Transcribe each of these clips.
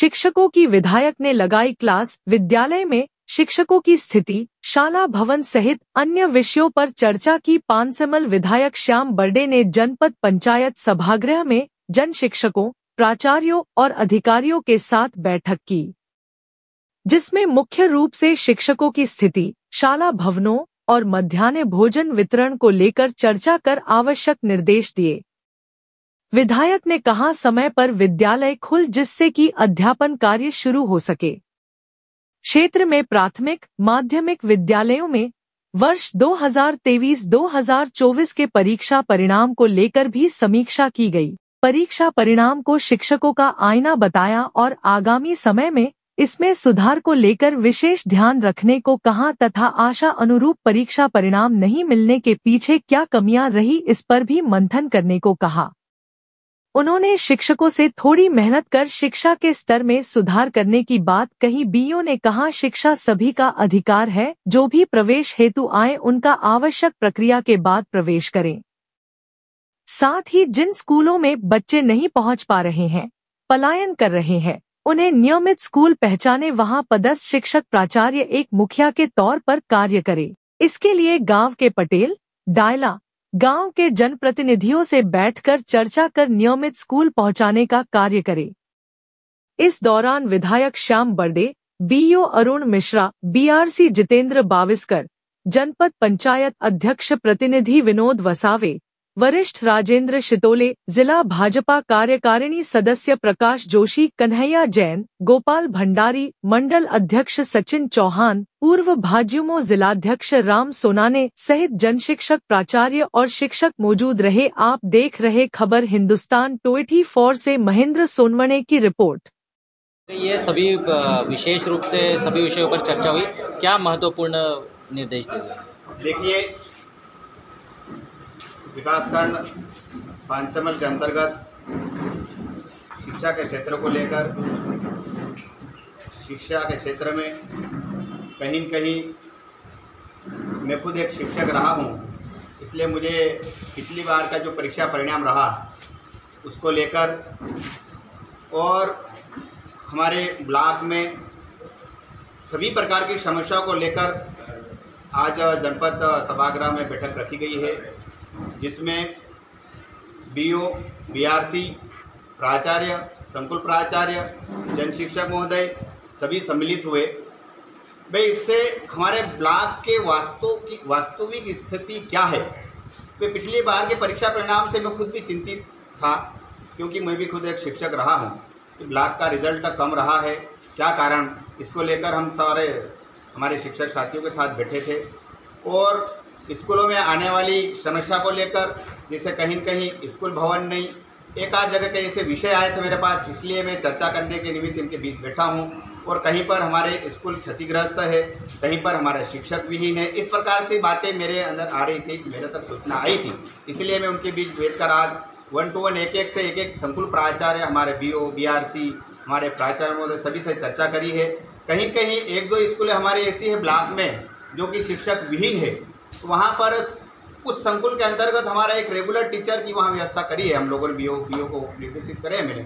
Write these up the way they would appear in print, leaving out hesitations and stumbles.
शिक्षकों की विधायक ने लगाई क्लास। विद्यालय में शिक्षकों की स्थिति, शाला भवन सहित अन्य विषयों पर चर्चा की। पानसेमल विधायक श्याम बर्डे ने जनपद पंचायत सभागृह में जन शिक्षकों, प्राचार्यों और अधिकारियों के साथ बैठक की, जिसमें मुख्य रूप से शिक्षकों की स्थिति, शाला भवनों और मध्याह्न भोजन वितरण को लेकर चर्चा कर आवश्यक निर्देश दिए। विधायक ने कहा समय पर विद्यालय खुल जिससे कि अध्यापन कार्य शुरू हो सके। क्षेत्र में प्राथमिक, माध्यमिक विद्यालयों में वर्ष 2023-2024 के परीक्षा परिणाम को लेकर भी समीक्षा की गई। परीक्षा परिणाम को शिक्षकों का आईना बताया और आगामी समय में इसमें सुधार को लेकर विशेष ध्यान रखने को कहा तथा आशा अनुरूप परीक्षा परिणाम नहीं मिलने के पीछे क्या कमियां रही इस पर भी मंथन करने को कहा। उन्होंने शिक्षकों से थोड़ी मेहनत कर शिक्षा के स्तर में सुधार करने की बात कही। बीईओ ने कहा शिक्षा सभी का अधिकार है, जो भी प्रवेश हेतु आए उनका आवश्यक प्रक्रिया के बाद प्रवेश करें। साथ ही जिन स्कूलों में बच्चे नहीं पहुंच पा रहे हैं, पलायन कर रहे हैं, उन्हें नियमित स्कूल पहचाने। वहां पदस्थ शिक्षक प्राचार्य एक मुखिया के तौर पर कार्य करे। इसके लिए गांव के पटेल, डायला गांव के जनप्रतिनिधियों से बैठकर चर्चा कर नियमित स्कूल पहुंचाने का कार्य करे। इस दौरान विधायक श्याम बर्डे, बीईओ अरुण मिश्रा, बीआरसी जितेंद्र बाविस्कर, जनपद पंचायत अध्यक्ष प्रतिनिधि विनोद वसावे, वरिष्ठ राजेंद्र शितोले, जिला भाजपा कार्यकारिणी सदस्य प्रकाश जोशी, कन्हैया जैन, गोपाल भंडारी, मंडल अध्यक्ष सचिन चौहान, पूर्व भाजयुमो जिलाध्यक्ष राम सोनाने सहित जनशिक्षक, प्राचार्य और शिक्षक मौजूद रहे। आप देख रहे खबर हिंदुस्तान 24 से महेंद्र सोनवणे की रिपोर्ट। ये सभी विशेष रूप से सभी विषयों पर चर्चा हुई, क्या महत्वपूर्ण निर्देश दिए? देखिए, विकासखंड पानसेमल के अंतर्गत शिक्षा के क्षेत्र को लेकर, शिक्षा के क्षेत्र में कहीं न कहीं मैं खुद एक शिक्षक रहा हूं, इसलिए मुझे पिछली बार का जो परीक्षा परिणाम रहा उसको लेकर और हमारे ब्लॉक में सभी प्रकार की समस्याओं को लेकर आज जनपद सभागृह में बैठक रखी गई है, जिसमें बीईओ, बीआरसी, प्राचार्य, संकुल प्राचार्य, जन शिक्षक महोदय सभी सम्मिलित हुए। भाई इससे हमारे ब्लॉक के वास्तविक स्थिति क्या है। वे पिछली बार के परीक्षा परिणाम से मैं खुद भी चिंतित था, क्योंकि मैं भी खुद एक शिक्षक रहा हूं कि ब्लॉक का रिजल्ट कम रहा है, क्या कारण। इसको लेकर हम सारे हमारे शिक्षक साथियों के साथ बैठे थे और स्कूलों में आने वाली समस्या को लेकर, जैसे कहीं न कहीं स्कूल भवन नहीं, एक आध जगह के ऐसे विषय आए थे मेरे पास, इसलिए मैं चर्चा करने के निमित्त इनके बीच बैठा हूं। और कहीं पर हमारे स्कूल क्षतिग्रस्त है, कहीं पर हमारे शिक्षक विहीन है, इस प्रकार से बातें मेरे अंदर आ रही थी, मेरे तक सूचना आई थी, इसलिए मैं उनके बीच बैठकर आज 1 to 1 एक संकुल प्राचार्य, हमारे बीईओ, बीआरसी, हमारे प्राचार्य महोदय सभी से चर्चा करी है। कहीं कहीं 1-2 स्कूलें हमारी ऐसी है ब्लॉक में जो कि शिक्षक विहीन है, तो वहाँ पर उस संकुल के अंतर्गत हमारा एक रेगुलर टीचर की वहाँ व्यवस्था करी है। हम लोगों ने बीईओ को निर्देशित करे मैंने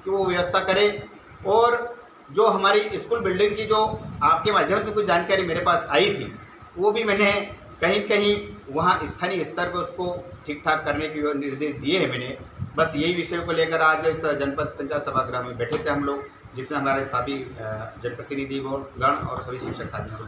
कि वो व्यवस्था करें। और जो हमारी स्कूल बिल्डिंग की जो आपके माध्यम से कुछ जानकारी मेरे पास आई थी, वो भी मैंने कहीं कहीं वहाँ स्थानीय स्तर पर उसको ठीक ठाक करने के निर्देश दिए हैं मैंने। बस यही विषयों को लेकर आज इस जनपद पंचायत सभागृह में बैठे थे हम लोग, जिसमें हमारे सभी जनप्रतिनिधि गण और सभी शिक्षक साथियों को